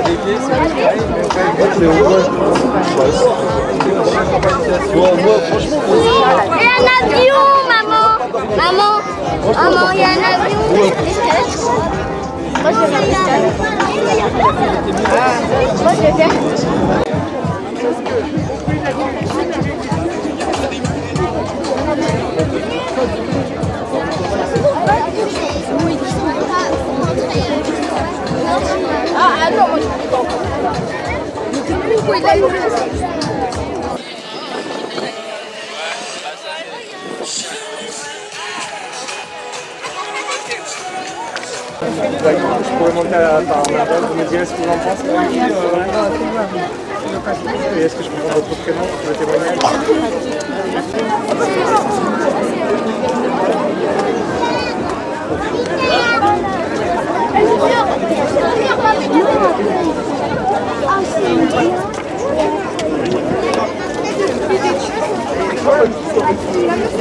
des pieds, c'est pareil, mais après, moi, franchement, et un avion, maman. Maman, il y a un avion. Moi, je vais faire l'escalade. Moi, je vais faire. Ah, attends, moi, je pourquoi il a eu je pourrais monter par ma base, vous me direz ce que vous en pensez. Et est-ce que je peux prendre votre prénom pour le témoignage?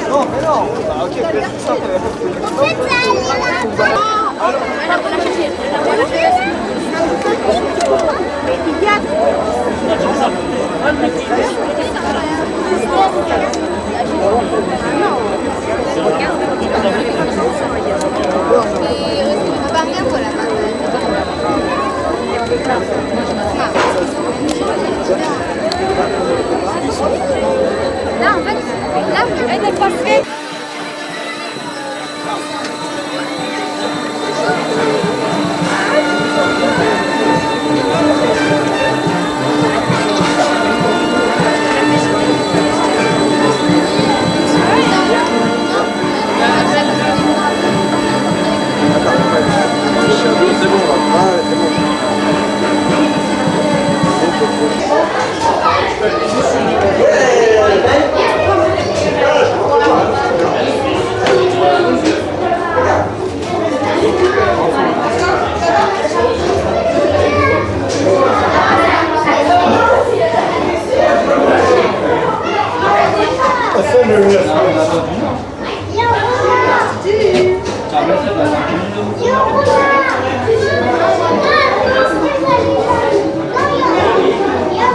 Non, mais non. Ok, c'est ça. Là, en fait, là, elle n'est pas faite.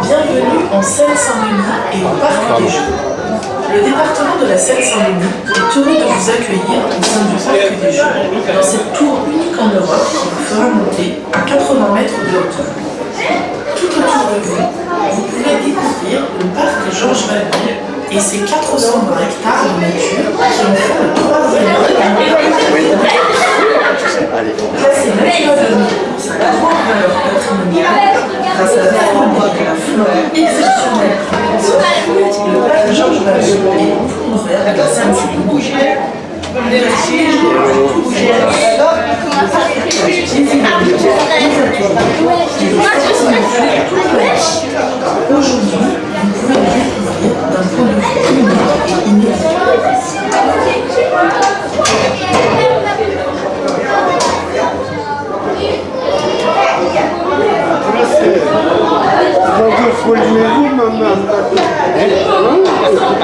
Bienvenue en Seine-Saint-Denis et au Parc des Jeux. Le département de la Seine-Saint-Denis est heureux de vous accueillir au sein du Parc des Jeux dans cette tour unique en Europe qui vous fera monter à 80 mètres de hauteur. Tout autour de vous, vous pouvez découvrir le parc Georges Valbonne et ses 420 hectares de nature qui en font le troisième classé national de l'Union pour sa grande valeur patrimoniale grâce à la faune et la flore exceptionnelle. Le parc Georges Valbonne est le poumon vert de la Seine-Saint-Denis. Aujourd'hui, vous pouvez le découvrir d'un point de vue unique et inédit. Attends,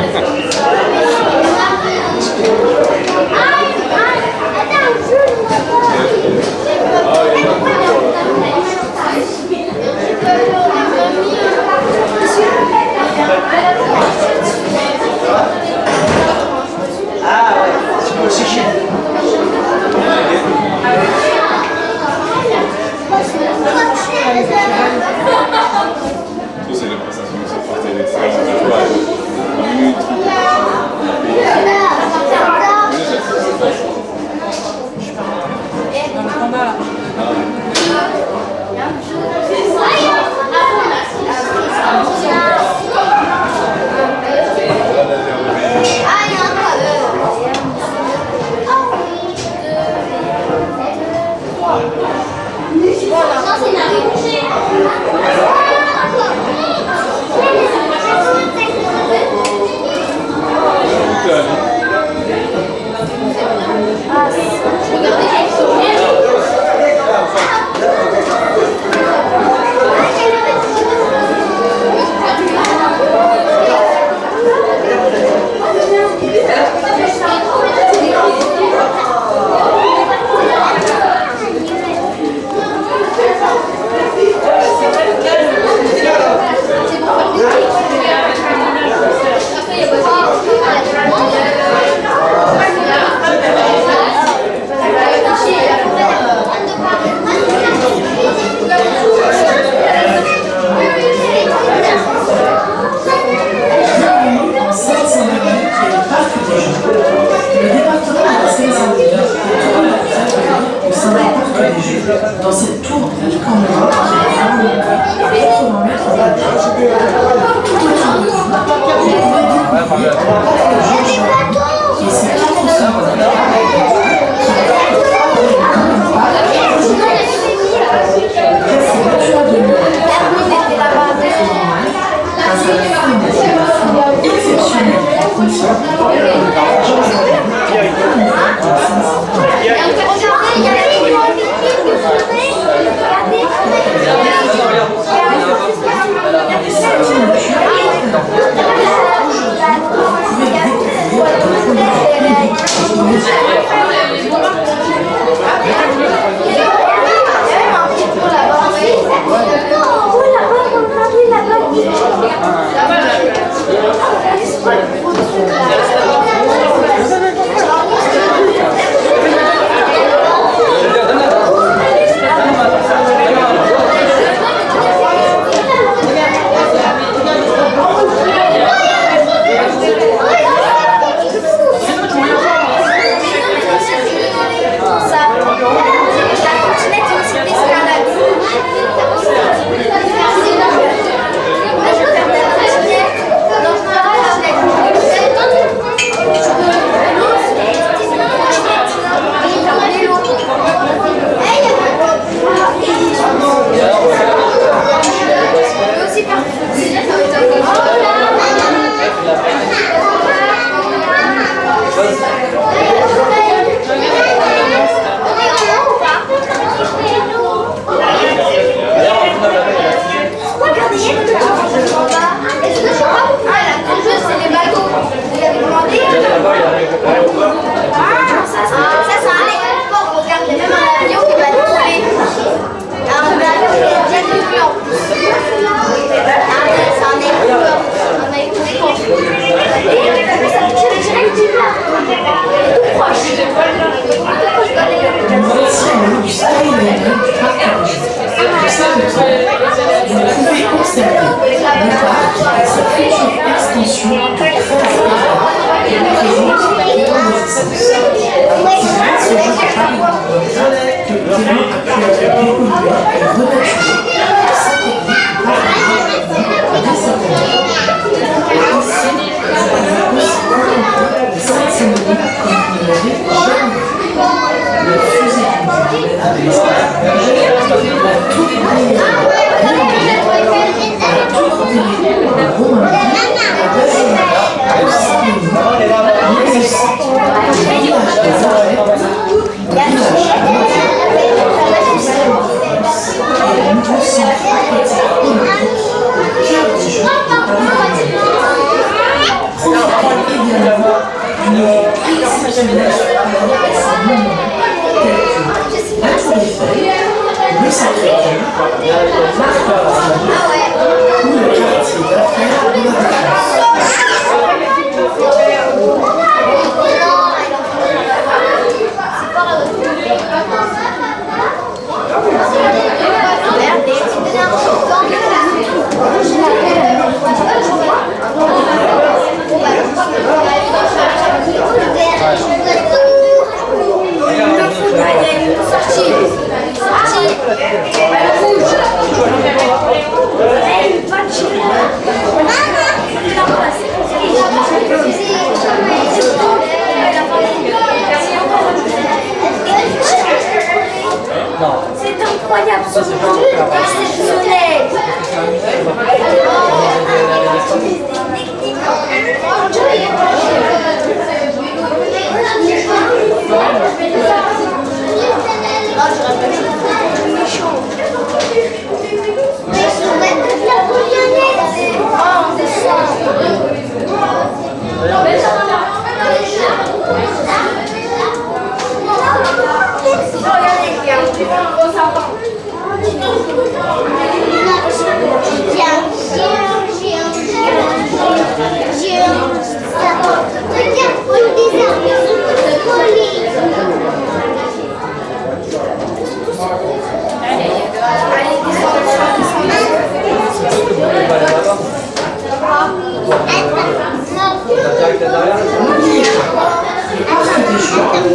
en Europe qui est fermé pour pouvoir mettre en place tout autour de vous. Vous pouvez découvrir et c'est tout aussi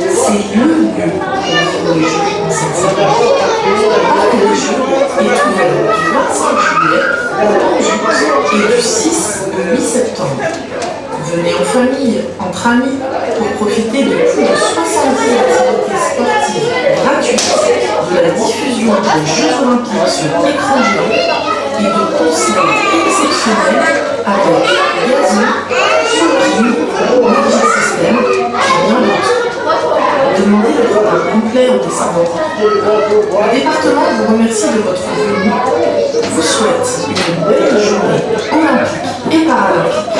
c'est le lieu pour les jeux dans cette série. Le parc des jeux et du 6 au 8 septembre. Venez en famille, entre amis, pour profiter de plus de 70 activités sportives gratuites, de la diffusion des Jeux Olympiques sur écran géant et de concerts exceptionnels avec Gazou, Soulkin, Magic System et bien d'autres. Demandez le programme complet au descendant. Le département vous remercie de votre venue, vous souhaite une belle journée olympique et paralympique.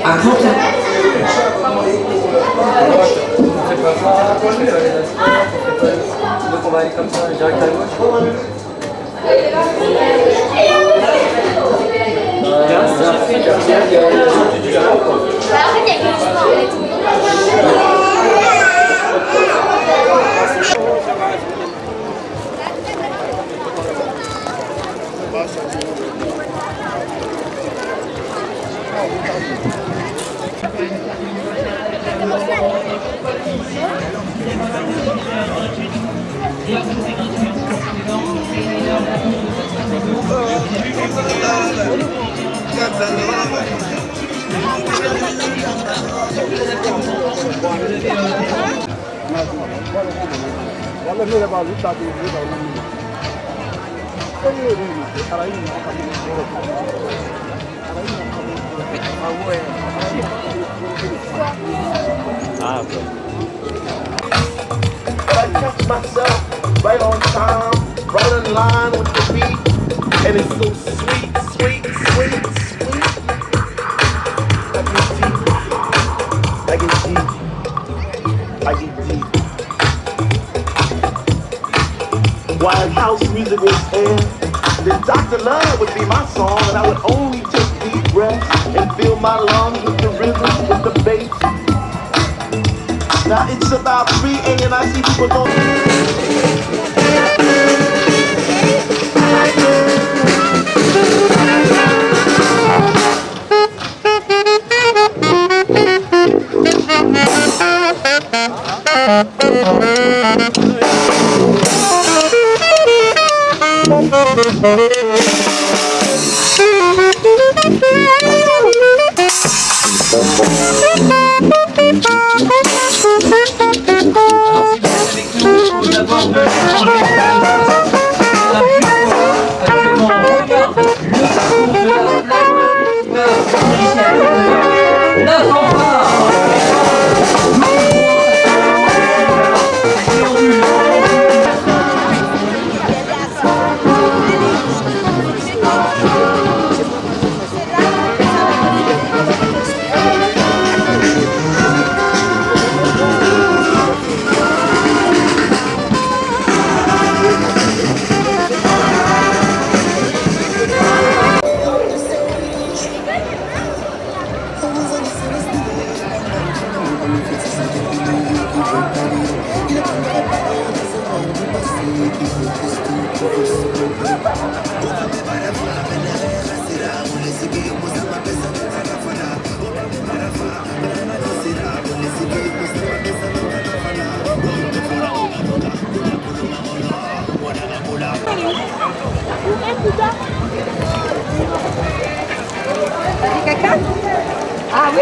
À bientôt. Donc on va aller comme ça, direct à gauche. I catch myself right on time, right in line with the beat, and it's so sweet, sweet, sweet, sweet. I get deep, I get deep. While house music was air, then Dr. Love would be my song, and I would only take deep breaths and fill my lungs with the rhythm, with the bass. Now it's about 3 a.m. and I see people going. Ah oui.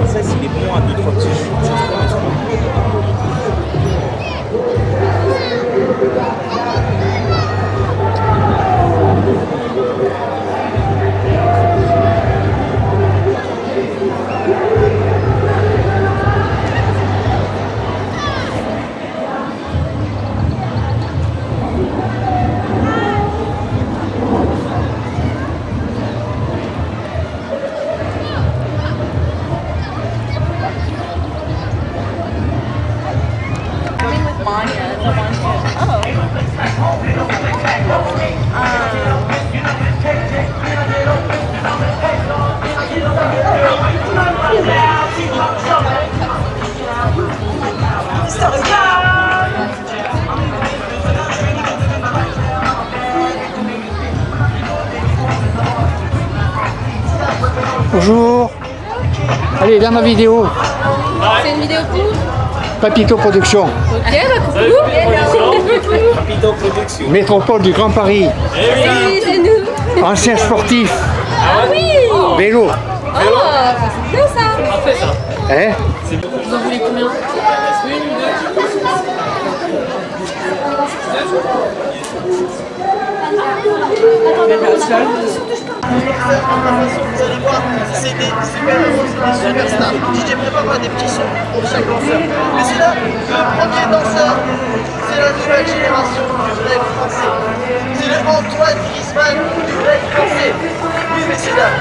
Ça, s'il est bon à 2-3 petits jus, Bonjour. Allez, dans ma vidéo. C'est une vidéo pour Papito Production. Ok, bah coucou. Rapido Production. Métropole du Grand Paris. Oui, c'est nous. Ancien sportif. Ah oui. Vélo. Oh, c'est bien ça. Hein? Vous en voulez combien? Vous allez voir, c'est des super stars. DJ prépare des petits sons pour chaque danseur. Mais c'est là, le premier danseur, c'est la nouvelle génération du break français. C'est le Antoine Griezmann du break français. Oui, messieurs dames.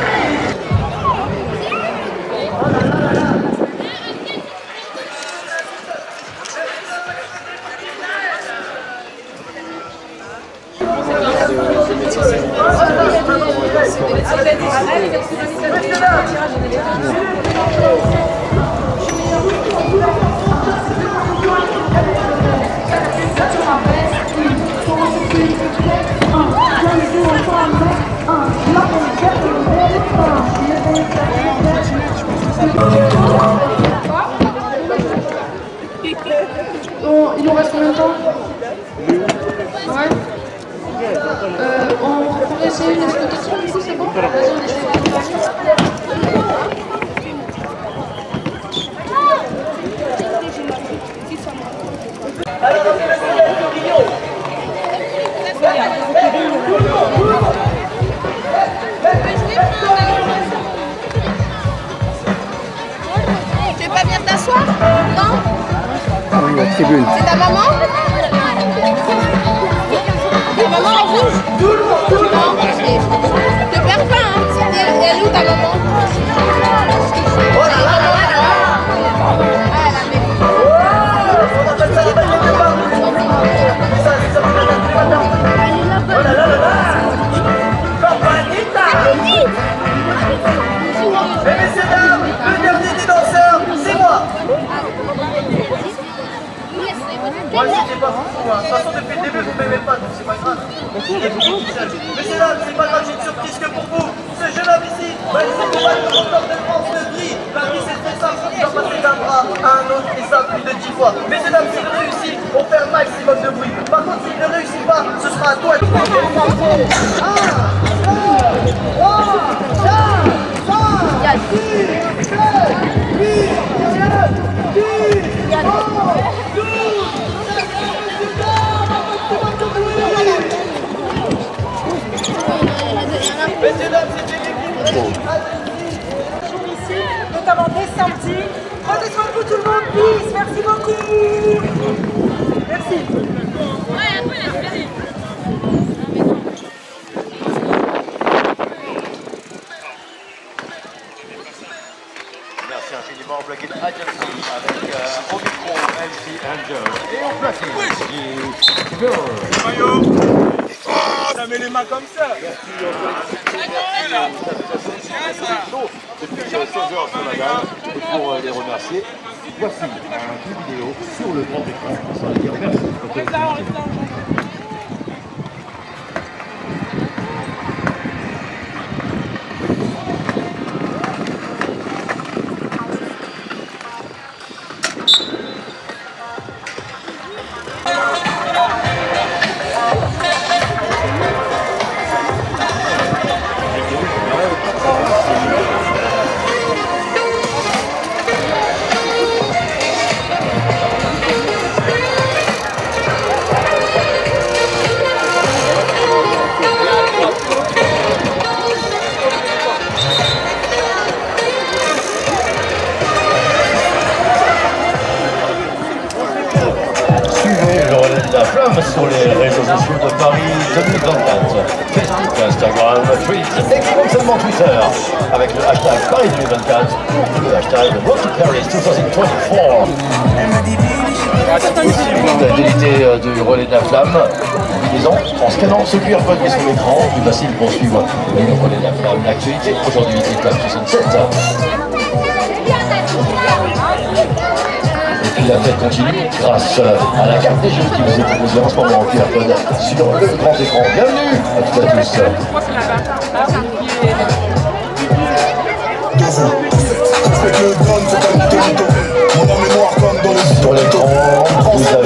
Il nous reste combien de temps? Ouais. On pourrait essayer une exploitation du coup, c'est bon? Vas-y, on essaie. Tu veux pas venir t'asseoir? Non? Oui, la tribune. C'est ta maman? Ta maman en rouge? Non? Te perds pas, hein? Elle est où ta maman? Oh là là là là là. Ah, elle a mis. On appelle ça la baguette de pain. Ça, c'est ça, c'est la baguette de pain. Oh là là là là. Campanita. Et messieurs dames, le dernier des danseurs, c'est moi. Moi, c'était pas fou, hein. De toute façon, depuis le début, vous m'aimez pas, donc c'est pas grave. Messieurs dames, c'est pas grave, j'ai une surprise que pour vous. Ce jeune homme ici, il s'est combattu le record de France de vie. La vie, c'est très simple, il doit passer d'un bras à un autre, et ça plus de 10 fois. Messieurs dames, s'il réussit, on fait un maximum de bruit. Par contre, s'il ne réussit pas, ce sera à toi de faire. 1, 2, 3, 4, 5, 6, 7, 8, 9, 10, 11, 12. Messieurs, dames, c'était l'équipe ici, notamment des samedis. Prenez soin de vous tout le monde, peace, merci beaucoup. Merci. Merci infiniment, Plug It Agency avec au micro MC Angel et au platine Maillot. Ça met les mains comme ça. Depuis 16 heures sur la dalle, et pour les remercier, voici un clip vidéo sur le grand écran. Ça veut dire merci. Sur les réseaux sociaux de Paris 2024. Facebook, Instagram, Twitter, seulement Twitter, avec le hashtag Paris 2024 ou le hashtag Road to Paris 2024. Fidélité du relais de la flamme, combinaison en scannant ce QR code qui est sur l'écran, plus facile pour suivre le relais de la flamme. L'actualité aujourd'hui, c'est Club 67. Et puis la fête continue grâce à la carte des jeux qui vous est proposée en ce moment en QR code sur le grand écran. Bienvenue à toutes et à tous.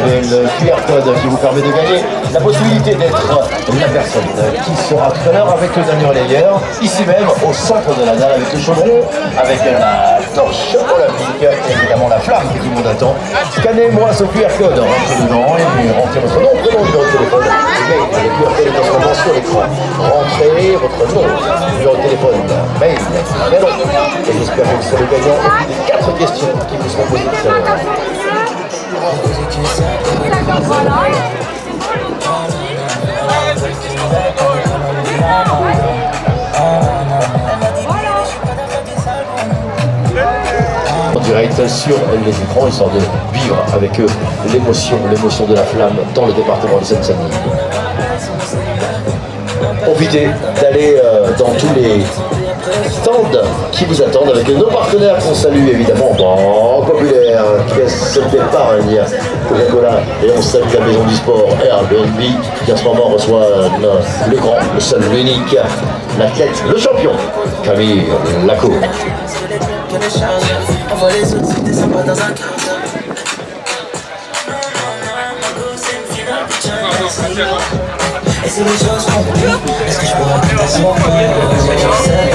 avez le QR code qui vous permet de gagner la possibilité d'être la personne qui sera tout à l'heure avec le Daniel Leyer, ici même au centre de la dalle avec le chaudron, avec la torche olympique et évidemment la flamme que tout le monde attend. Scannez-moi ce QR code, rentrez dedans et rentrez votre nom, prénom, numéro de téléphone. Mail, le QR code est en ce moment sur l'écran. Rentrez votre nom, numéro de téléphone, mail, prénom. Et j'espère que vous serez le gagnant des 4 questions qui vous seront posées tout à l'heure. En direct sur les écrans, histoire de vivre avec eux l'émotion de la flamme dans le département de Seine-Saint-Denis. Profitez d'aller dans tous les stands qui vous attendent avec nos partenaires qu'on salue évidemment. Banque Populaire, caisse d'épargne, Coca-Cola, et on salue la maison du sport Airbnb qui en ce moment reçoit le grand, le seul, l'unique, l'athlète, le champion, Camille Lacour. Et si les choses sont plus, est-ce que je pourrais tout assombrir? Je sais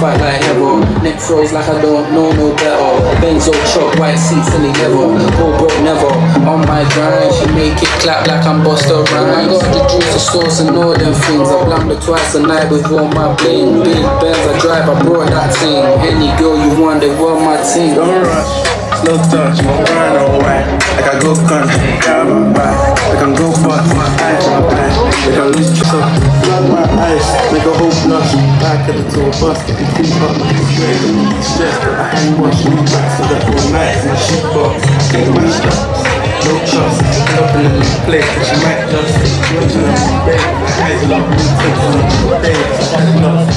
fight like ever. Neck froze like I don't know no better. Benzo truck, white seats in the leather. Go broke never. On my grind, she make it clap like I'm Busta Rhymes. Got the juice, the sauce and all them things. I blammed her twice a night with all my bling. Big Benz I drive, I brought that thing. Any girl you want, they were my team. Don't rush, slow touch, grind on white. Like I go gun, grab my back. Like I'm go bust, eyes on my eyes. Like I lose truck, flood my eyes. Make a whole blush, back at the tour bus. Get the creep up, like it's straight. Stress, I hand wash, me back so that all night in the sheet box. Take my straps, no trust. Up in the place, she might just watching her bed. Eyes locked, me taking her bed. I'm lost,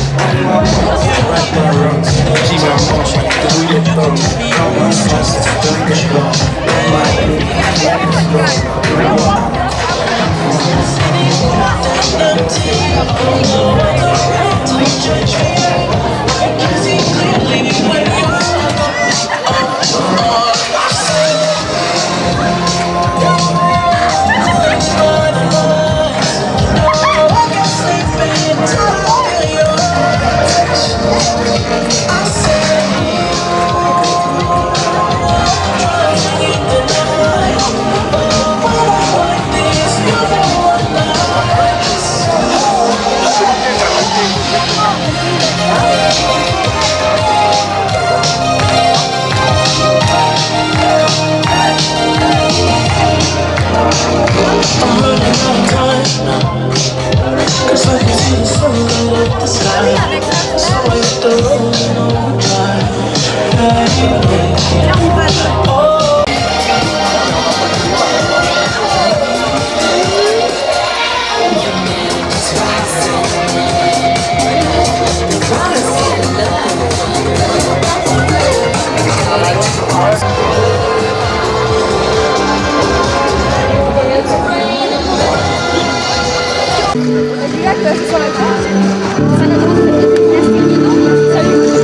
right my rungs. She my mom, the do your thumbs. Count my sauce, don't get lost. My Salut.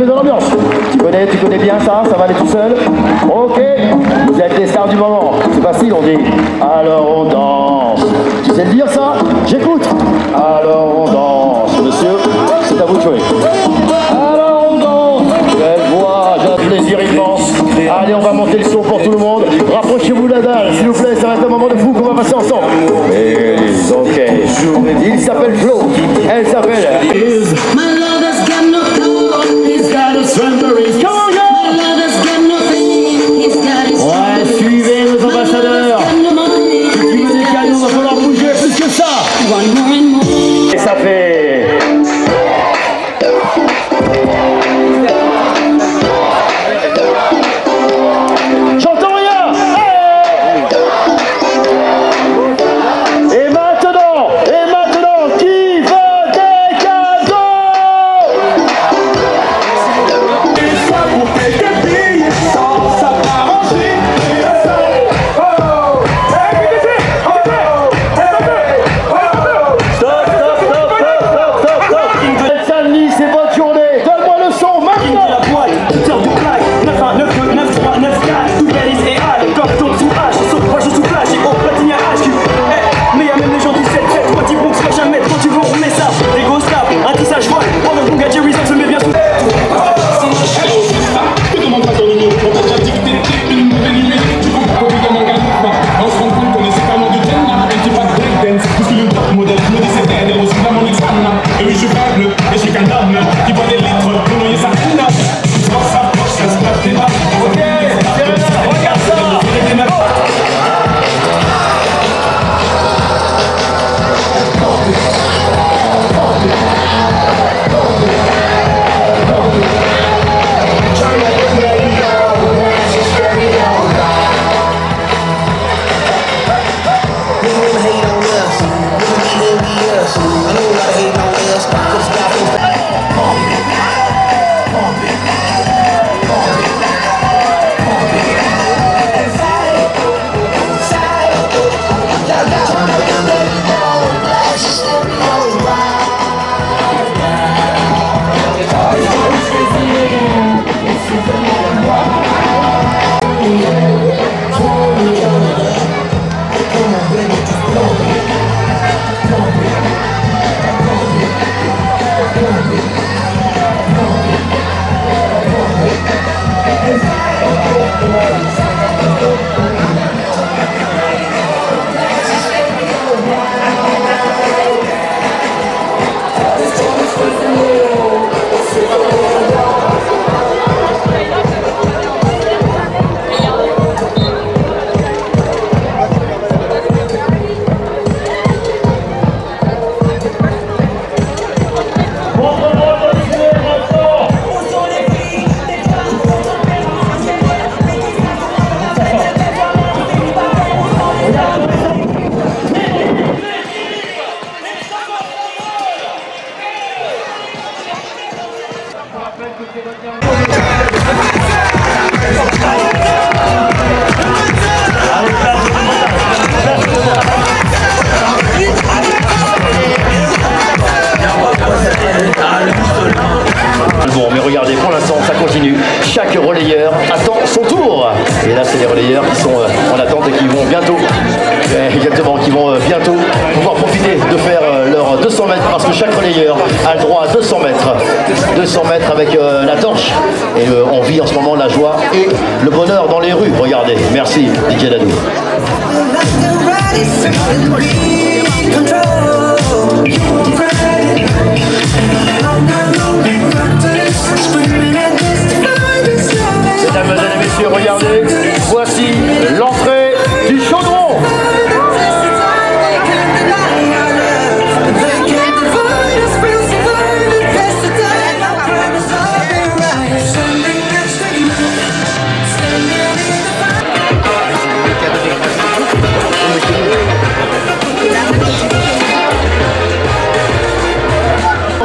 dans l'ambiance. Tu connais bien ça va aller tout seul. Ok, vous êtes les stars du moment. C'est facile, on dit. Alors on danse. Tu sais le dire ça? J'écoute. Alors on danse. Monsieur, c'est à vous de jouer. Alors on danse. Quelle voix, j'ai un plaisir immense. Allez, on va monter le son pour tout le monde. Rapprochez-vous de la dalle, s'il vous plaît. Ça va être un moment de fou qu'on va passer ensemble. Et ok, il s'appelle Flo. Elle s'appelle ouais, suivez nos ambassadeurs. Si tu veux des cadeaux, il va falloir bouger plus que ça. Et ça fait... J'entends rien. Et maintenant, qui veut des cadeaux? Bon, mais regardez, pour l'instant, ça continue. Chaque relayeur attend son tour. Et là, c'est les relayeurs qui sont en attente et qui vont bientôt, pouvoir profiter de faire leurs 200 mètres parce que chaque relayeur a le droit à 200 mètres. 200 mètres avec la torche. Et on vit en ce moment la joie et le bonheur dans les rues. Regardez, merci DJ Dadou. Mesdames et messieurs, regardez, voici l'entrée du chaudron.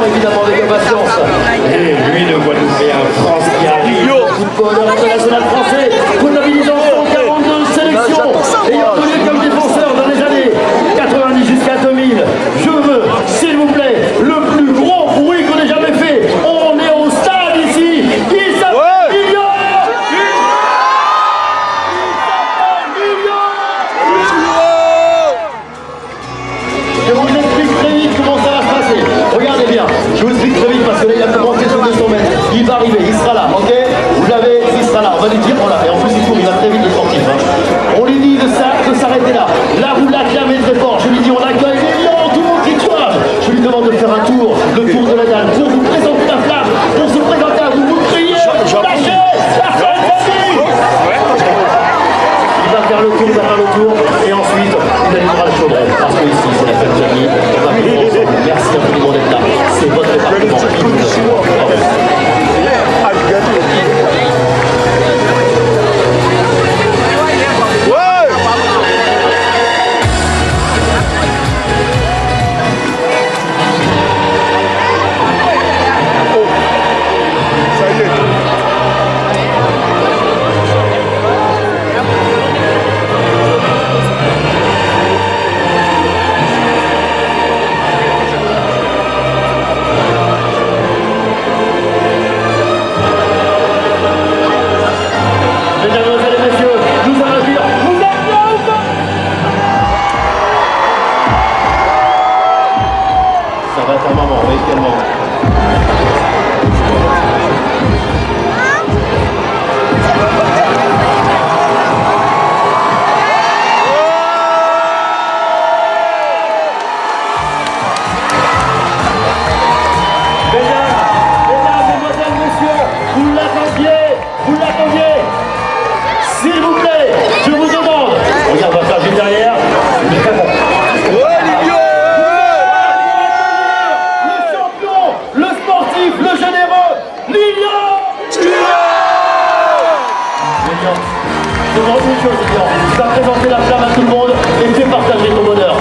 Évidemment avec impatience. Et lui de Guadeloupe et un France qui arrive. Football international français, comptabilisant 142 sélections, ayant connu comme défenseur dans les années 90 jusqu'à 2000. Je veux, s'il vous plaît, le plus gros bruit qu'on ait jamais fait. On est au stade ici ok? Vous l'avez, il sera là, on va lui dire, voilà, et en plus il court, il va très vite le sportif. Hein. On lui dit de s'arrêter là. Là, vous l'acclamez très fort. Je lui dis, on accueille les lions, tout le monde qui toise. Je lui demande de faire un tour, le tour de la dalle, pour vous présenter la flamme, pour se présenter à vous, vous criez, lâchez, la flamme. Il va faire le tour, et ensuite, il allumera le chaudron, parce que ici, c'est la fête de famille. On va vivre ensemble. Merci infiniment d'être là. C'est votre département. Tu vas présenter la flamme à tout le monde et fais partager ton bonheur.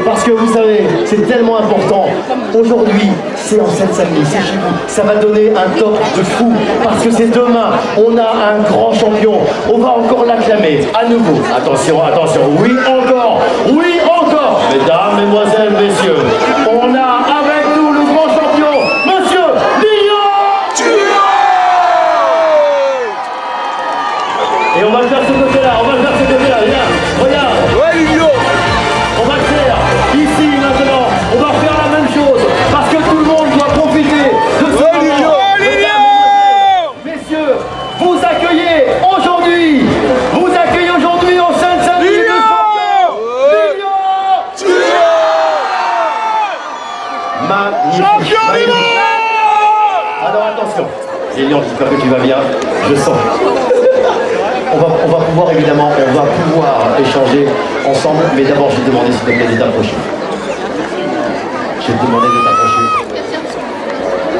Parce que vous savez, c'est tellement important. Aujourd'hui, c'est en Seine-Saint-Denis, c'est chez vous. Ça va donner un top de fou. Parce que c'est demain, on a un grand champion. On va encore l'acclamer à nouveau. Attention, attention. Oui, encore. Oui, encore. Mesdames, mesdemoiselles, messieurs, on a avec nous le grand champion, Monsieur Lilian. Et on va le faire de ce côté-là. On va le faire de ce côté-là. Regarde, regarde. Ouais, Lilian. On va le faire ici maintenant, on va faire la même chose parce que tout le monde doit profiter de ce moment. Messieurs, vous accueillez aujourd'hui en Seine-Saint-Denis le champion Lilian. Magnifique. Alors attention, Lilian, j'espère que tu vas bien, je sens. On va pouvoir évidemment, échanger ensemble, mais d'abord je vais te demander s'il te plaît de t'approcher. Je vais te demander de t'approcher.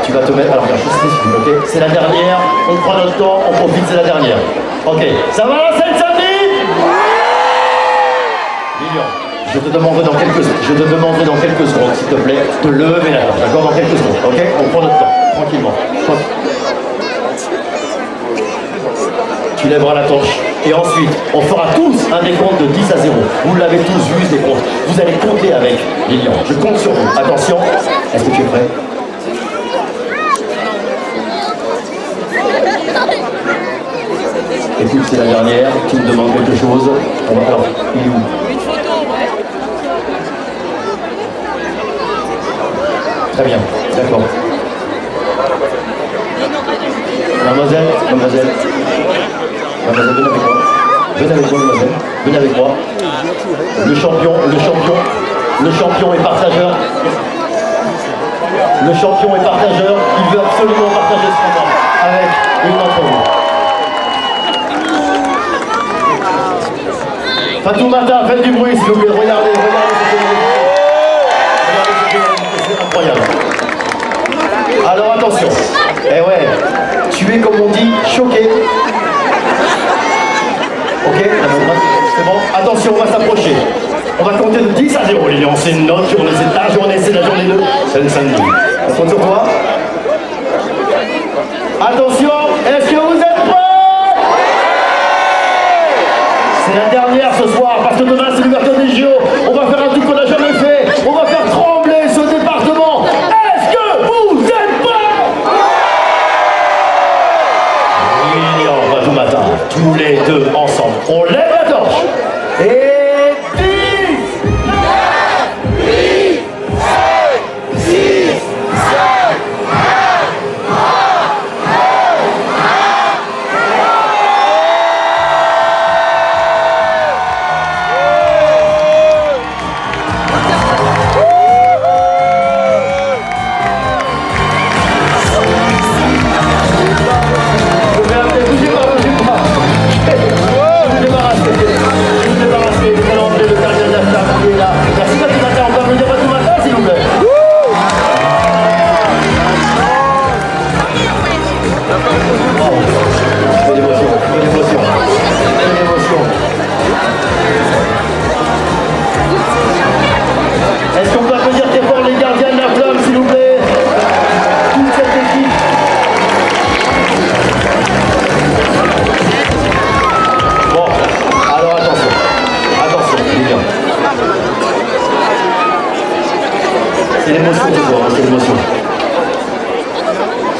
Tu vas te mettre, alors regarde, je suis ok? C'est la dernière, on prend notre temps, on profite, c'est la dernière. Ok, ça va la Seine-Saint-Denis? Lilian, je te demanderai dans quelques secondes, s'il te plaît, de lever la main, d'accord? Dans quelques secondes, ok? On prend notre temps, tranquillement. Tu lèveras la torche et ensuite on fera tous un décompte de 10 à 0. Vous l'avez tous vu ce décompte. Vous allez compter avec Lilian. Je compte sur vous. Attention, est-ce que tu es prêt? Écoute, c'est la dernière. Tu me demandes quelque chose. Alors, il est où? Une photo. Très bien, d'accord. Mademoiselle, mademoiselle, venez avec moi, mademoiselle, venez avec moi. Le champion est partageur. Le champion est partageur, il veut absolument partager ce moment avec une d'entre vous. Fatoumata, faites du bruit s'il vous plaît, regardez c'est incroyable. Alors attention, eh ouais, tu es comme on dit, choqué. Ok, c'est bon. Attention, on va s'approcher. On va compter de 10 à 0, Lilian. C'est notre journée, c'est ta journée, c'est la journée de Seine-Saint-Denis. On compte sur toi. Attention, est-ce que vous êtes prêts? C'est la dernière ce soir, parce que demain c'est l'ouverture des JO. On va faire un truc qu'on n'a jamais fait. On va faire trembler ce département. Est-ce que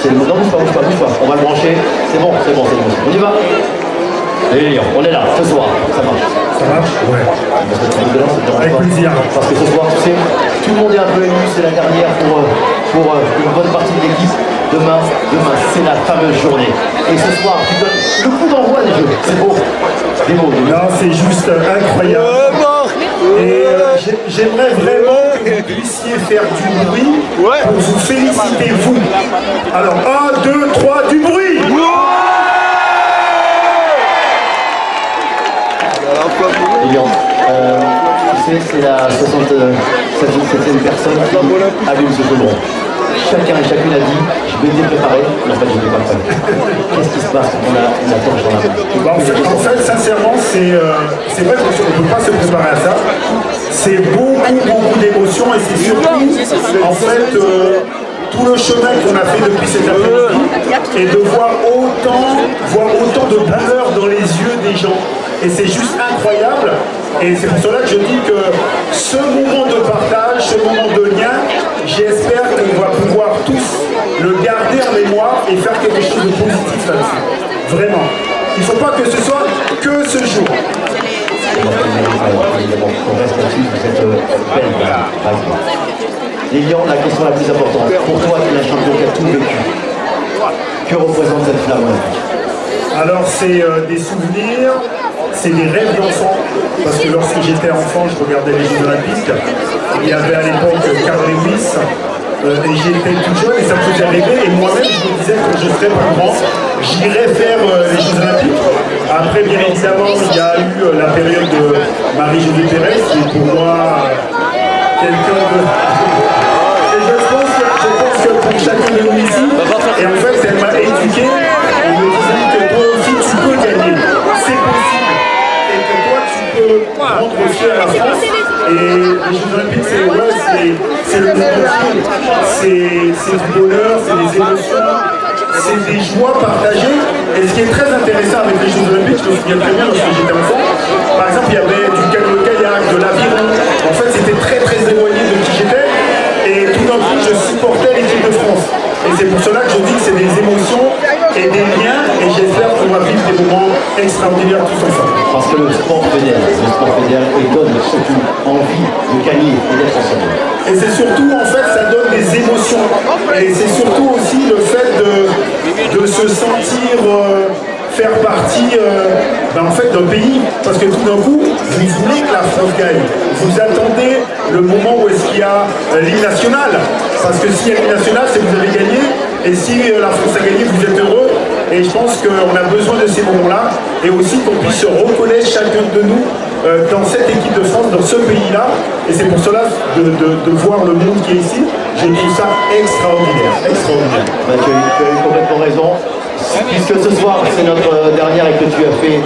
C'est le non, bouge pas, on va le brancher. C'est bon. On y va. Allez Lyon, on est là, ce soir, ça marche. Ça marche? Ouais. Avec plaisir. Parce que ce soir, tu sais, tout le monde est un peu ému, c'est la dernière pour une bonne partie de l'équipe. Demain, c'est la fameuse journée. Et ce soir, tu donnes le coup d'envoi des jeux. C'est beau. Des mots. Non, c'est juste incroyable. Et j'aimerais vraiment que vous puissiez faire du bruit pour vous féliciter, vous. Alors, 1, 2, 3, du bruit. Lyon, tu sais, c'est la 67e personne qui allume ce chaudron. Chacun et chacune a dit, je m'étais préparé, mais en fait je n'étais pas prêt. Qu'est-ce qui se passe quand on a une torche dans la main? En fait, sincèrement, c'est vrai qu'on ne peut pas se préparer à ça. C'est beaucoup d'émotions et c'est surtout, en fait, tout le chemin qu'on a fait depuis cet après-midi et de voir autant de bonheur dans les yeux des gens. Et c'est juste incroyable. Et c'est pour cela que je dis que ce moment de partage, ce moment de lien, j'espère qu'on va pouvoir tous le garder en mémoire et faire quelque chose de positif là-dessus. Vraiment. Il ne faut pas que ce soit que ce jour. On reste là-dessus, cette belle vague. Lilian, la question la plus importante, pour toi qui es un champion qui a tout vécu, que représente cette flamme olympique? Alors c'est des souvenirs, c'est des rêves d'enfant, parce que lorsque j'étais enfant, je regardais les Jeux Olympiques, il y avait à l'époque Carl Lewis, et j'étais tout jeune et ça me faisait rêver, et moi-même je me disais quand je serais plus grand, j'irais faire les Jeux Olympiques. Après bien évidemment il y a eu la période de Marie-Josée Pérez, qui est pour moi quelqu'un de... Et je pense que pour chacun de nous ici, et en fait elle m'a éduqué, et me disait que toi aussi tu peux gagner, c'est possible, et que toi tu peux rendre fier la France. Et les Jeux Olympiques, c'est le monde entier, c'est du bonheur, c'est des émotions, c'est des joies partagées. Et ce qui est très intéressant avec les Jeux Olympiques, je me souviens très bien lorsque j'étais enfant, par exemple il y avait du canoë-kayak, de l'aviron, en fait c'était très éloigné de qui j'étais, et tout d'un coup je supportais l'équipe de France. Et c'est pour cela que je dis que c'est des émotions et des liens, et j'espère qu'on va vivre des moments extraordinaires tous ensemble. Parce que le sport fédère et donne surtout envie de gagner et d'être ensemble. Et c'est surtout, en fait, ça donne des émotions. Et c'est surtout aussi le fait de se sentir faire partie en fait, d'un pays. Parce que tout d'un coup, vous voulez que la France gagne. Vous attendez le moment où est-ce qu'il y a l'hymne national. Parce que s'il y a l'hymne national, c'est que vous avez gagné. Et si la France a gagné, vous êtes heureux. Et je pense qu'on a besoin de ces moments-là. Et aussi qu'on puisse se reconnaître chacun de nous dans cette équipe de France, dans ce pays-là. Et c'est pour cela de voir le monde qui est ici. Je trouve ça extraordinaire. Extraordinaire. Bah, tu as eu complètement raison. Puisque ce soir c'est notre dernière et que tu as fait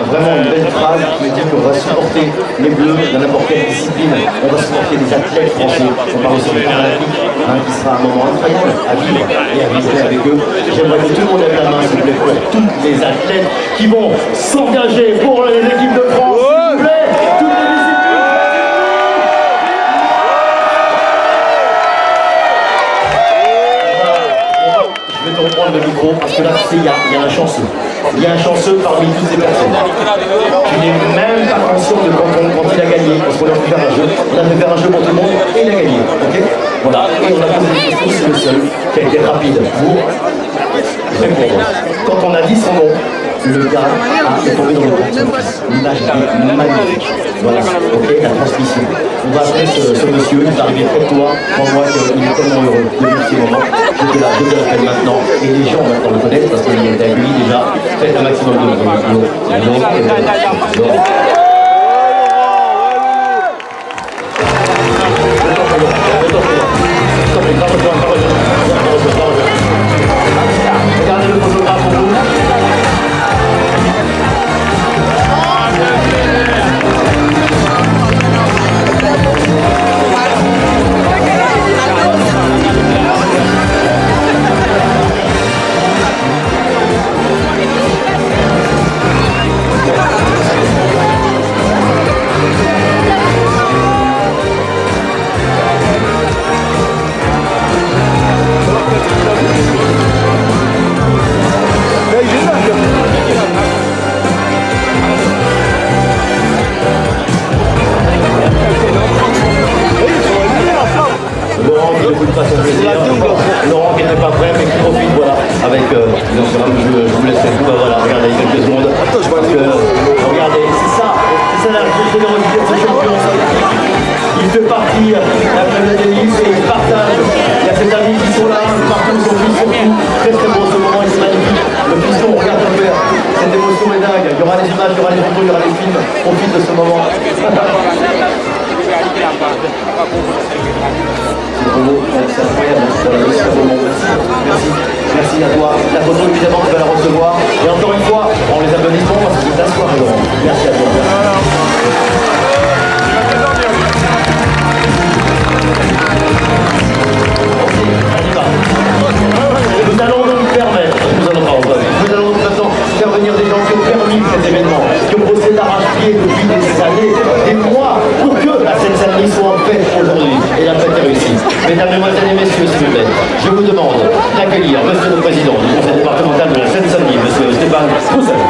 vraiment une belle phrase qui veut dire qu'on va supporter les Bleus dans n'importe quelle discipline, on va supporter les athlètes français, on parle aussi du Paralympique, qui sera un moment incroyable à vivre et à vivre avec eux. J'aimerais que tout le monde lève la main s'il vous plaît pour tous les athlètes qui vont s'engager pour les équipes de France, s'il vous plaît, toutes les disciplines. Je vais te reprendre le micro parce que là, tu sais, il y a un chanceux. Il y a un chanceux parmi toutes ces personnes. Tu n'es même pas conscient de quand il a gagné, parce qu'on a fait faire un jeu. On a fait faire un jeu pour tout le monde et il a gagné. Ok, voilà. Et on a posé des questions, c'est le seul qui a été rapide pour répondre. Quand on a dit son nom, le gars est tombé dans le porte-monnaie. L'image est magnifique. Voilà, ok, la transmission. On va appeler ce monsieur, il va arriver près de toi. Crois-moi qu'il est tellement heureux de vivre ces moments. Je te l'appelle maintenant. Et les gens maintenant le connaissent parce qu'il est accueilli déjà. Faites un maximum de regardez le photographe pour vous. Laurent qui n'était pas prêt, mais qui profite, voilà, avec, je vous laisse faire tout, voilà, regardez, quelques secondes. Regardez, c'est ça la générosité de ce champion. Il fait partie de la planète des livres et il partage. Il y a ses amis qui sont là, partout, son fils, son fou. Très très beau ce moment, c'est magnifique. Le fiston, regarde ton père. Cette émotion est dingue. Il y aura les images, il y aura les photos, il y aura les films. Profite de ce moment. C'est incroyable, c'est un moment. Merci. Merci à toi. La photo, évidemment, tu vas la recevoir. Et encore une fois, on les applaudissements parce que c'est ta soirée, Laurent. Merci à toi. Nous allons donc permettre, nous allons donc maintenant faire venir des gens qui ont permis cet événement, qui ont bossé d'arrache-pied depuis des années, des mois, pour que la Seine-Saint-Denis soit en fête aujourd'hui. Et la fête est réussie. Mesdames, Mesdemoiselles et Messieurs, s'il vous plaît, je vous demande d'accueillir Monsieur le Président du Conseil départemental de la Seine-Saint-Denis, Monsieur Stéphane Roussel.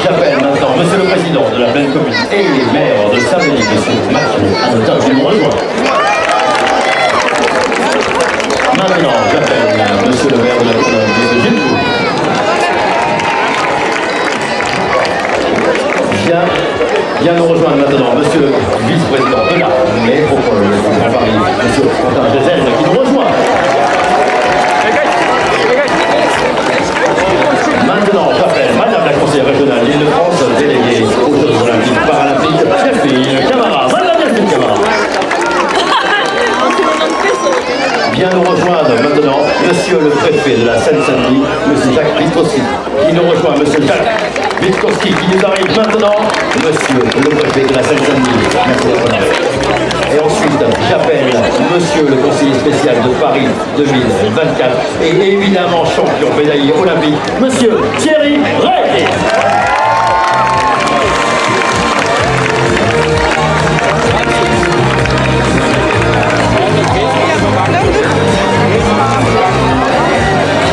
J'appelle maintenant Monsieur le Président de la pleine commune et les maires de Saint-Denis, Monsieur Mathieu Anotin, qui nous rejoint. Maintenant, j'appelle Monsieur le maire de la commune, Monsieur Gilles. Viens nous rejoindre maintenant Monsieur le vice-président de la métropole de Grand Paris, Monsieur Quentin Gézel, qui nous rejoint. Maintenant, j'appelle Madame la conseillère régionale d'Île-de-France, déléguée aux Jeux Olympiques Paralympiques, Delphine Camara. Madame Delphine Camara. Vient nous rejoindre maintenant Monsieur le préfet de la Seine-Saint-Denis, Monsieur Jacques Witkowski, qui nous rejoint, Monsieur Jacques Witkowski, qui nous arrive maintenant, Monsieur le préfet de la Seine-Saint-Denis. Merci d'être là. Et ensuite, j'appelle Monsieur le conseiller spécial de Paris 2024 et évidemment champion médaillé olympique, Monsieur Thierry Rey.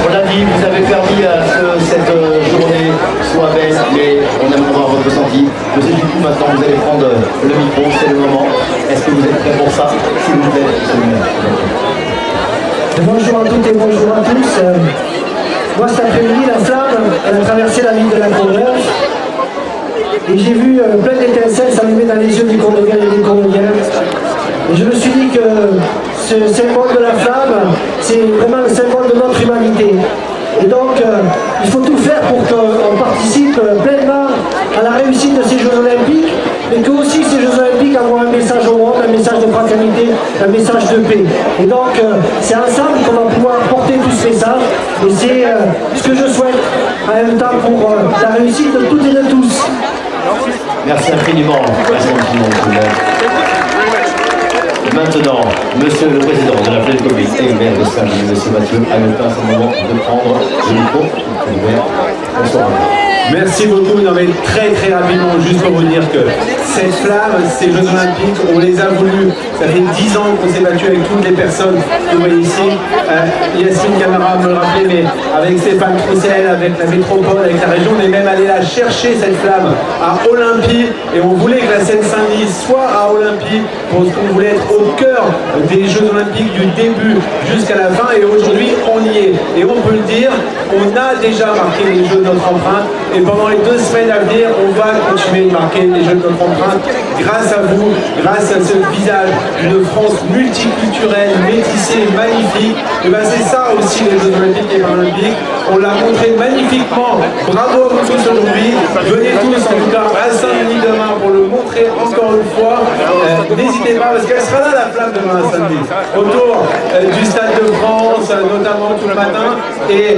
On l'a dit, vous avez permis à ce que cette journée soit belle, mais on aime voir votre ressenti. Monsieur du coup, maintenant vous allez prendre le micro, c'est le moment. Est-ce que vous êtes prêts pour ça? S'il vous plaît, bonjour à toutes et bonjour à tous. Moi cet après-midi, la flamme, elle a traversé la ville de la Courneuve. Et j'ai vu plein d'étincelles s'allumer dans les yeux du Courneuviens et des Courneuviens. Et je me suis dit que ce symbole de la flamme, c'est vraiment le symbole de notre humanité. Et donc, il faut tout faire pour qu'on participe pleinement à la réussite de ces Jeux Olympiques, mais que aussi ces Jeux Olympiques envoient un message au monde, un message de fraternité, un message de paix. Et donc, c'est ensemble qu'on va pouvoir porter tout ce message, et c'est ce que je souhaite en même temps pour la réussite de toutes et de tous. Merci infiniment. Merci infiniment. Maintenant, Monsieur le Président de la pleine commune et le maire de Saint-Denis, Monsieur Mathieu Anotin, c'est le moment de prendre le micro. Bonsoir. Merci beaucoup. Non mais très rapidement, juste pour vous dire que cette flamme, ces Jeux Olympiques, on les a voulus. Ça fait 10 ans qu'on s'est battu avec toutes les personnes que vous voyez ici. Yacine Camara me le rappelait, mais avec Stéphane Troussel, avec la métropole, avec la région, on est même allé la chercher cette flamme à Olympie. Et on voulait que la Seine-Saint-Denis soit à Olympie parce qu'on voulait être au cœur des Jeux Olympiques du début jusqu'à la fin. Et aujourd'hui, on y est. Et on peut le dire, on a déjà marqué les Jeux de notre empreinte. Et pendant les 2 semaines à venir, on va continuer de marquer les Jeux de notre empreinte grâce à vous, grâce à ce visage d'une France multiculturelle, métissée, magnifique. Et bien c'est ça aussi les Jeux Olympiques et Paralympiques. On l'a montré magnifiquement. Bravo à vous tous aujourd'hui. Venez tous en tout cas à Saint-Denis demain pour le montrer encore une fois. N'hésitez pas parce qu'elle sera là la flamme demain à Saint-Denis. Autour du Stade de France, notamment tout le matin. Et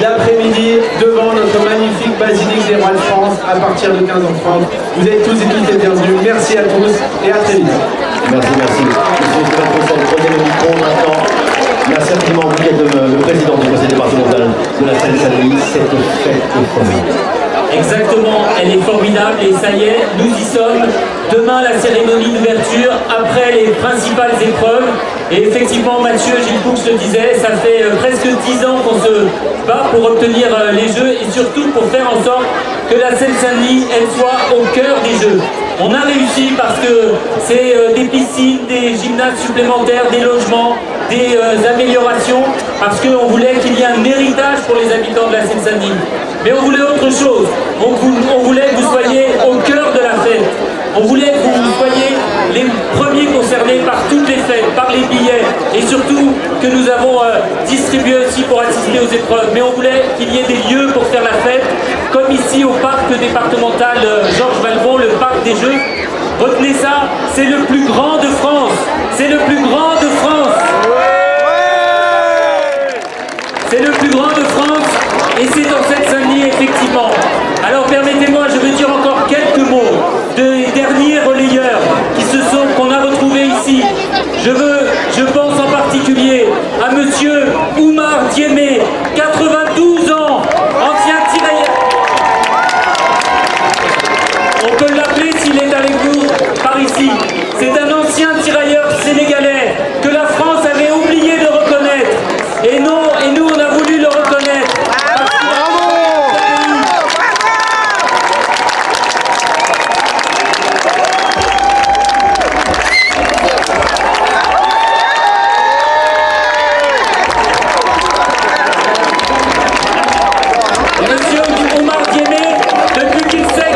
l'après-midi devant notre magnifique basilique des Rois de France à partir de 15h30. Vous êtes tous et toutes les bienvenus. Merci à tous et à très vite. Merci. Monsieur Stéphane Roussel, prenez le micro maintenant. Merci infiniment, vous qui êtes le président du conseil départemental de la Seine-Saint-Denis. Cette fête est formidable. Exactement, elle est formidable et ça y est, nous y sommes. Demain, la cérémonie d'ouverture, après les principales épreuves. Et effectivement, Mathieu Gilles Poux le disait, ça fait presque 10 ans qu'on se bat pour obtenir les Jeux et surtout pour faire en sorte que la Seine-Saint-Denis, elle soit au cœur des Jeux. On a réussi parce que c'est des piscines, des gymnases supplémentaires, des logements, des améliorations, parce qu'on voulait qu'il y ait un héritage pour les habitants de la Seine-Saint-Denis. Mais on voulait autre chose. On voulait que vous soyez au cœur de la fête. On voulait que vous soyez les premiers concernés par toutes les fêtes, par les billets, et surtout que nous avons distribué aussi pour assister aux épreuves. Mais on voulait qu'il y ait des lieux pour faire la fête, comme ici au parc départemental Georges Valbon, le parc des Jeux. Retenez ça, c'est le plus grand de France. C'est le plus grand de France. C'est le plus grand de France et c'est en Seine-Saint-Denis effectivement. Alors permettez-moi, je veux dire encore quelques mots des derniers relayeurs qu'on a retrouvés ici. Je pense en particulier à monsieur Oumar Diémé, 92 ans, ancien tirailleur. On peut l'appeler s'il est avec nous par ici. C'est un ancien tirailleur sénégalais que la France avait oublié de reconnaître. Et nous, on a voulu le reconnaître. Monsieur Oumar Diémé, depuis qu'il sait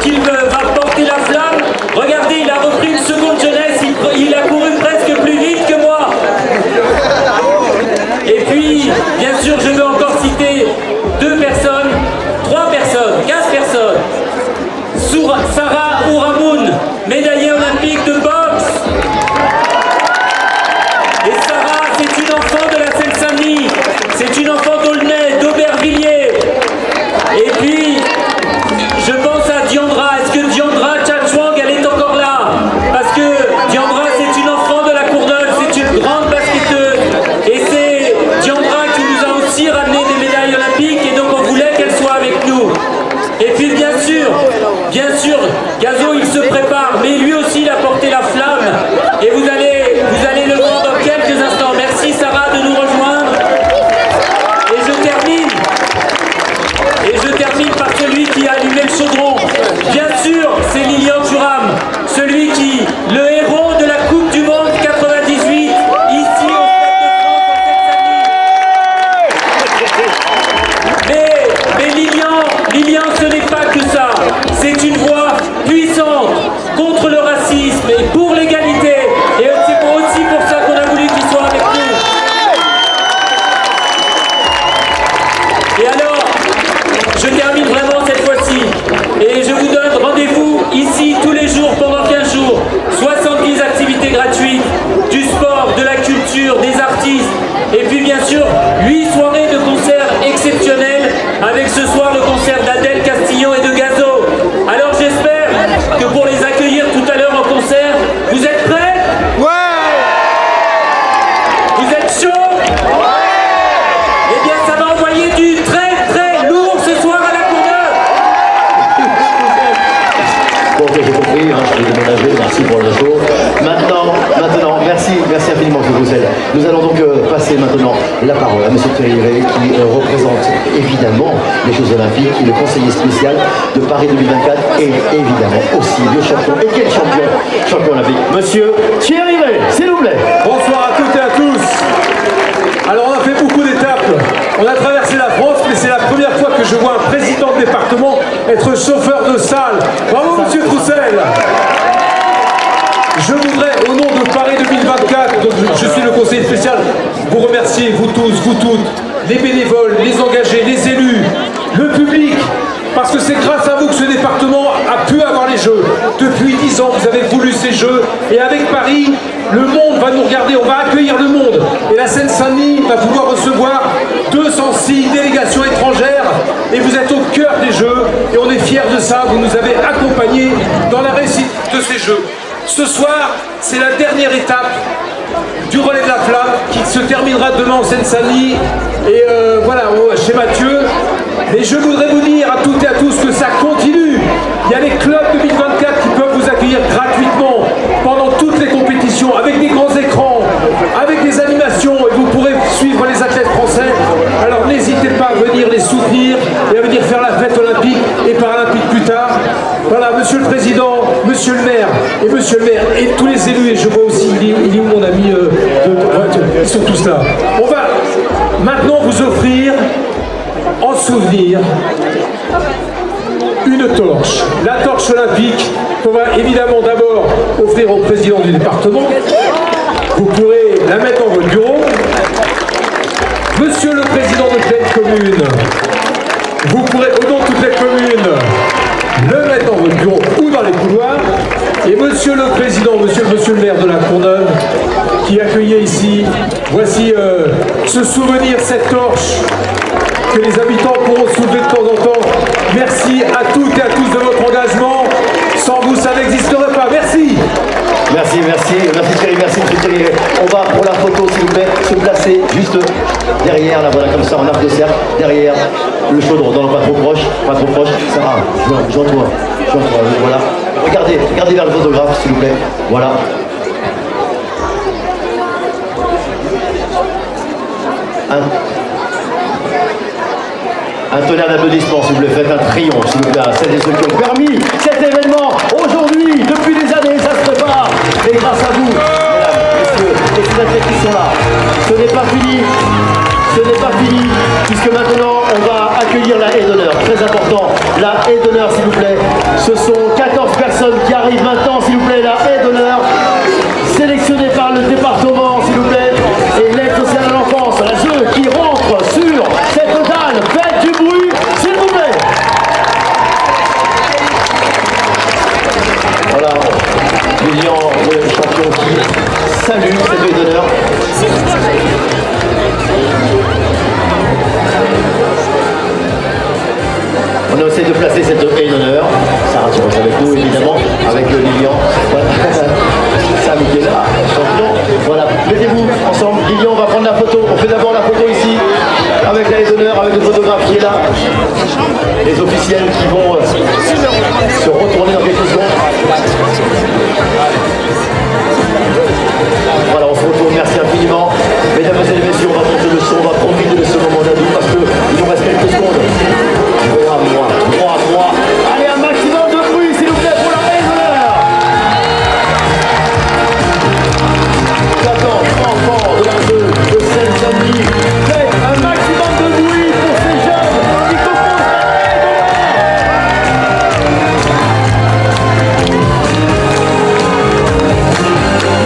qu'il va porter la flamme, regardez, il a repris une seconde jeunesse, il a couru presque plus vite que moi. Et puis, bien sûr, je veux encore citer 2 personnes, 3 personnes, 4 personnes. Sarah Ouramoun, médaillée olympique de boxe. Et Sarah, c'est une enfant de la Seine-Saint-Denis, c'est une enfant d'Aulnay, d'Aubervilliers. Et puis, je pense à Diandra. Est-ce que Diandra Tchatchouang, elle est encore là? Parce que Diandra, c'est une enfant de la Courneuve, c'est une grande basketteuse. Et c'est Diandra qui nous a aussi ramené des médailles olympiques et donc on voulait qu'elle soit avec nous. Et puis bien sûr, Gazo il se prépare, mais lui aussi il a porté la flamme. Et vous allez le voir dans quelques instants. Merci Sarah de nous rejoindre. Et je termine par celui qui a allumé le chaudron. Bien sûr, c'est Lilian Thuram, celui le héros de la Coupe du Monde 98, ici au Stade de France. Mais Lilian, ce n'est pas que ça. C'est une voix puissante contre le racisme et pour l'égalité. Et c'est aussi pour ça qu'on a voulu qu'il soit avec nous. Et alors, je termine vraiment cette fois-ci. Et je vous donne rendez-vous ici tous les jours pendant 15 jours. 70 activités gratuites, du sport, de la culture, des artistes. Et puis bien sûr, 8 soirées de concerts exceptionnels avec ce soir le concert d'Adèle Castillon et de Gazo. Alors j'espère que pour les accueillir tout à l'heure en concert, vous êtes prêts? Ouais! Vous êtes chauds? Ouais! Eh bien ça va envoyer du très lourd ce soir à la Courneuve. Bon, j'ai compris, je vais déménager, merci pour le show. Maintenant, merci infiniment, M. Roussel. Nous allons donc passer maintenant la parole à M. Thierry Ray, qui représente évidemment les Jeux Olympiques, qui est le conseiller spécial de Paris 2024 et évidemment aussi le champion. Et quel champion olympique? Monsieur Thierry Ray, s'il vous plaît. Bonsoir à toutes et à tous. Alors on a fait beaucoup d'étapes. On a traversé la France, mais c'est la première fois que je vois un président de département être chauffeur de salle. Bravo, monsieur Troussel. Je voudrais, au nom de Paris 2024, donc je suis le conseiller spécial, vous remercier, vous tous, vous toutes, les bénévoles, les engagés, les élus, le public, parce que c'est grâce à vous que ce département a pu avoir les Jeux. Depuis 10 ans, vous avez voulu ces Jeux, et avec Paris, le monde va nous regarder, on va accueillir le monde. Et la Seine-Saint-Denis va pouvoir recevoir 206 délégations étrangères, et vous êtes au cœur des Jeux, et on est fiers de ça, vous nous avez accompagnés dans la réussite de ces Jeux. Ce soir, c'est la dernière étape du relais de la flamme qui se terminera demain en Seine-Saint-Denis. Et voilà, chez Mathieu, Mais je voudrais vous dire à toutes et à tous que ça continue. Il y a les clubs 2024 qui peuvent vous accueillir gratuitement pendant toutes les compétitions, avec des grands écrans, avec des animations, et vous pourrez suivre les athlètes français. Alors n'hésitez pas à venir les soutenir et à venir faire la fête olympique et paralympique plus tard. Voilà, Monsieur le Président, Monsieur le maire et tous les élus, et je vois aussi, il est où mon ami ils sont tous là. On va maintenant vous offrir en souvenir une torche, la torche olympique qu'on va évidemment d'abord offrir au président du département. Vous pourrez la mettre dans votre bureau. Monsieur le président de pleine commune, vous pourrez au nom de toutes les communes le mettre dans votre bureau ou dans les couloirs. Et monsieur le président, monsieur le maire de la Courneuve, qui accueillait ici, voici ce souvenir, cette torche que les habitants pourront soulever de temps en temps. Merci à toutes et à tous de votre engagement. Sans vous, ça n'existerait pas. Merci. Merci Thierry, merci Thierry. On va pour la photo, s'il vous plaît, se placer juste derrière, là, voilà, comme ça, en arc de cercle, derrière le chaudron, non, pas trop proche, Sarah, joins-toi, voilà. Regardez vers le photographe, s'il vous plaît, voilà. Un tonnerre d'applaudissements, s'il vous plaît, faites un triomphe, s'il vous plaît, à celles et ceux qui ont permis cet événement aujourd'hui, depuis des années, ça se prépare, et grâce à vous, mesdames, messieurs, et tous les athlètes qui sont là, ce n'est pas fini, puisque maintenant on va accueillir la haie d'honneur, très important, la haie d'honneur, s'il vous plaît, ce sont 14 personnes qui arrivent maintenant, s'il vous plaît, la haie d'honneur, sélectionnée par le département, s'il vous plaît, et l'aide sociale à l'enfance, ceux qui rentrent sur cette dalle, faites du bruit, s'il vous plaît. Voilà, Lilian, le champion qui salue cette haie d'honneur. On essaie de placer cette haie d'honneur. Sarah, tu restes avec nous, évidemment, avec Lilian. Voilà. Sam qui est là, champion. Voilà, mettez-vous ensemble. Lilian, on va prendre la photo. On fait d'abord la photo ici, avec la haie d'honneur, avec le photographe qui est là. Les officiels qui vont se retourner dans quelques secondes. Voilà, on se retourne. Merci infiniment. Mesdames et messieurs, on va monter le son, on va profiter de ce moment d'adieu parce qu'il nous reste quelques secondes. Moi. Allez, un maximum de bruit, s'il vous plaît, pour la haie d'honneur. 14 enfants de la rue de Seine-Saint-Denis. Faites un maximum de bruit pour ces jeunes qui composent la haie d'honneur.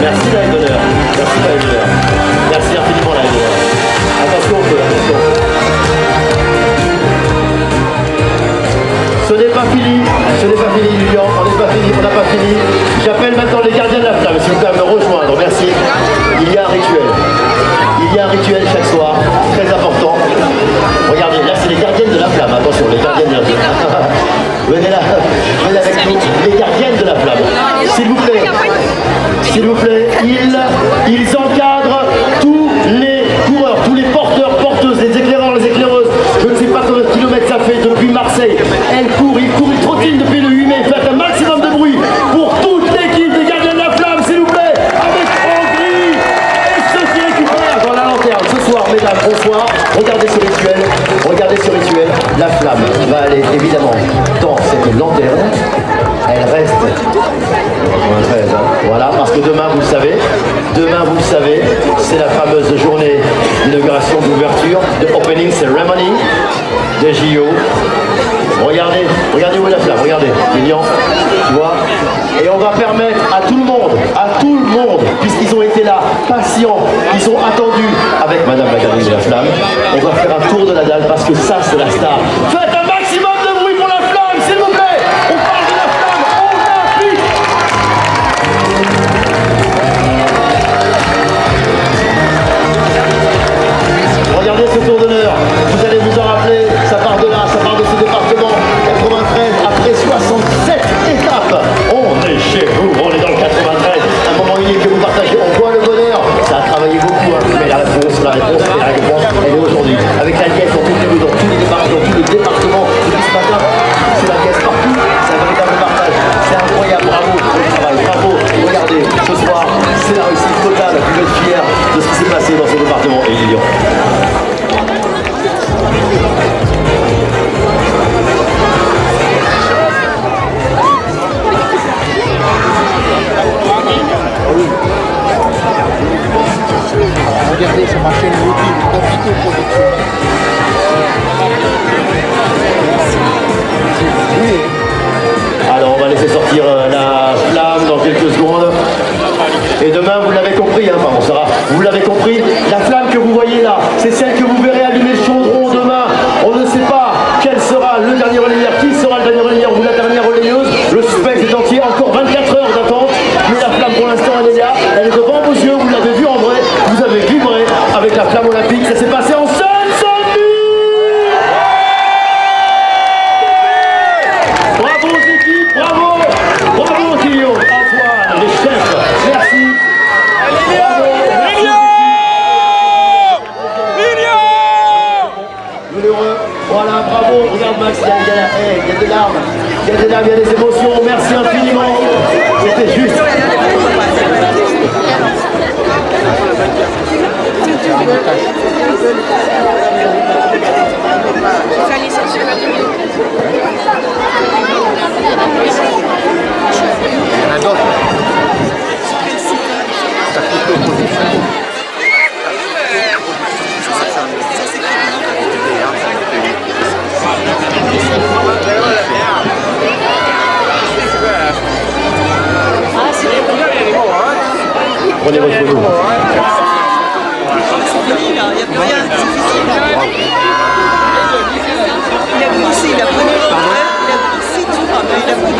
Merci la haie d'honneur. Merci infiniment la haie d'honneur. Attention au feu, attention. Ce n'est pas fini, Lilian, on n'a pas fini. J'appelle maintenant les gardiens de la flamme, s'il vous plaît, à me rejoindre, merci. Il y a un rituel chaque soir, très important. Regardez, là c'est les gardiennes de la flamme, attention, les gardiennes de la flamme. Venez là, venez avec nous, les gardiennes de la flamme. S'il vous plaît, ils encadrent tous les coureurs, tous les porteurs, porteuses, les éclaireurs, les éclaireuses. Je ne sais pas combien de kilomètres ça fait depuis Marseille. Ils trottinent depuis le 8 mai. Faites un maximum de bruit pour toute l'équipe des gardiens de la flamme, s'il vous plaît, avec Andri et ceux qui récupèrent dans la lanterne. Ce soir, mesdames, bonsoir. Regardez ce rituel. La flamme va aller évidemment dans cette lanterne. Elle reste au 13, hein. Voilà, parce que demain, vous le savez, c'est la fameuse journée d'inauguration, d'ouverture, de opening ceremony des JO. Regardez où est la flamme, regardez, Lilian, tu vois. Et on va permettre à tout le monde, puisqu'ils ont été là, patients, ils ont attendu avec Madame la gardienne de la flamme, on va faire un tour de la dalle parce que ça, c'est la star. Faites un maximum de bruit pour la flamme, s'il vous plaît. On parle de la flamme olympique. Regardez ce tour d'honneur, vous allez vous en rappeler, ça part de là, ça part de ce département, 93, après 67 étapes, on est chez vous, on est dans le 93, un moment unique que vous partagez, on voit le bonheur, ça a travaillé beaucoup, hein, mais la réponse, elle est aujourd'hui, avec la liesse dans tous les départements, laisser sortir la flamme dans quelques secondes. Et demain, vous l'avez compris, hein, pardon Sarah, vous l'avez compris, la flamme que vous voyez là, c'est celle que vous verrez allumer le chaudron demain. On ne sait pas quel sera le dernier relayeur, qui sera le dernier relayeur ou la dernière relayeuse. Le suspense est entier, encore 24 heures d'attente. Mais la flamme pour l'instant elle est là, elle est devant vos yeux, vous l'avez vue en vrai, vous avez vibré avec la flamme olympique, ça s'est passé en Seine-Saint-Denis. Bravo aux équipes, bravo, bravo Guillaume, Antoine, les chefs, merci. Voilà, bravo, regarde Max, il y a des larmes, il y a des larmes, il y a des émotions, merci infiniment, c'était juste. Prenez votre photo. Il a poussé, il a pris tout, il a pris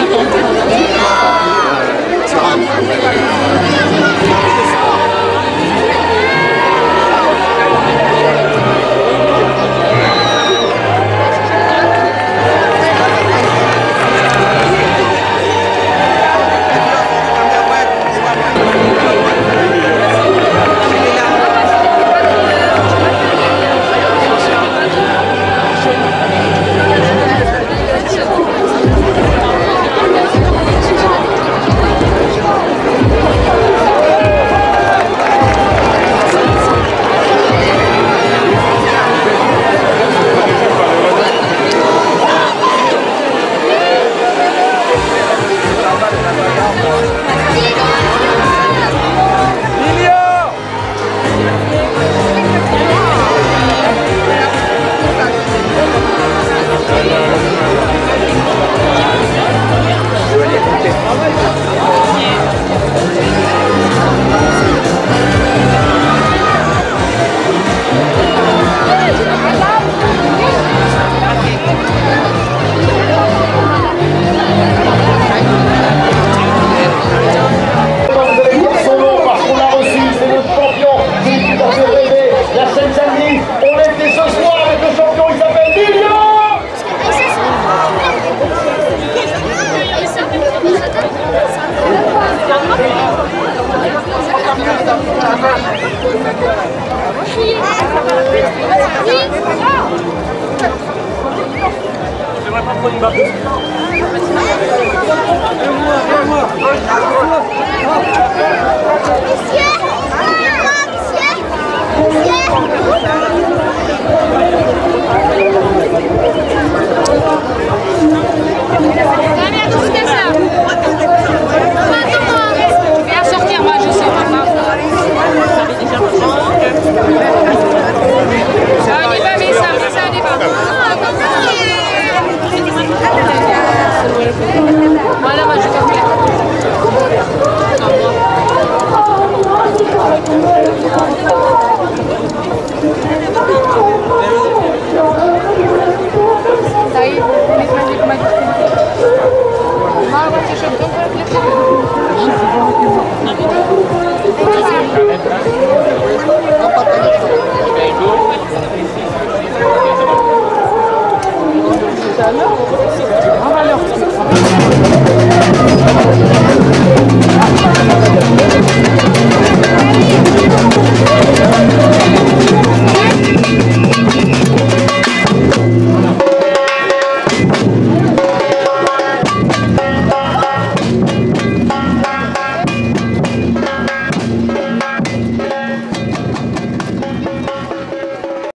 Hello.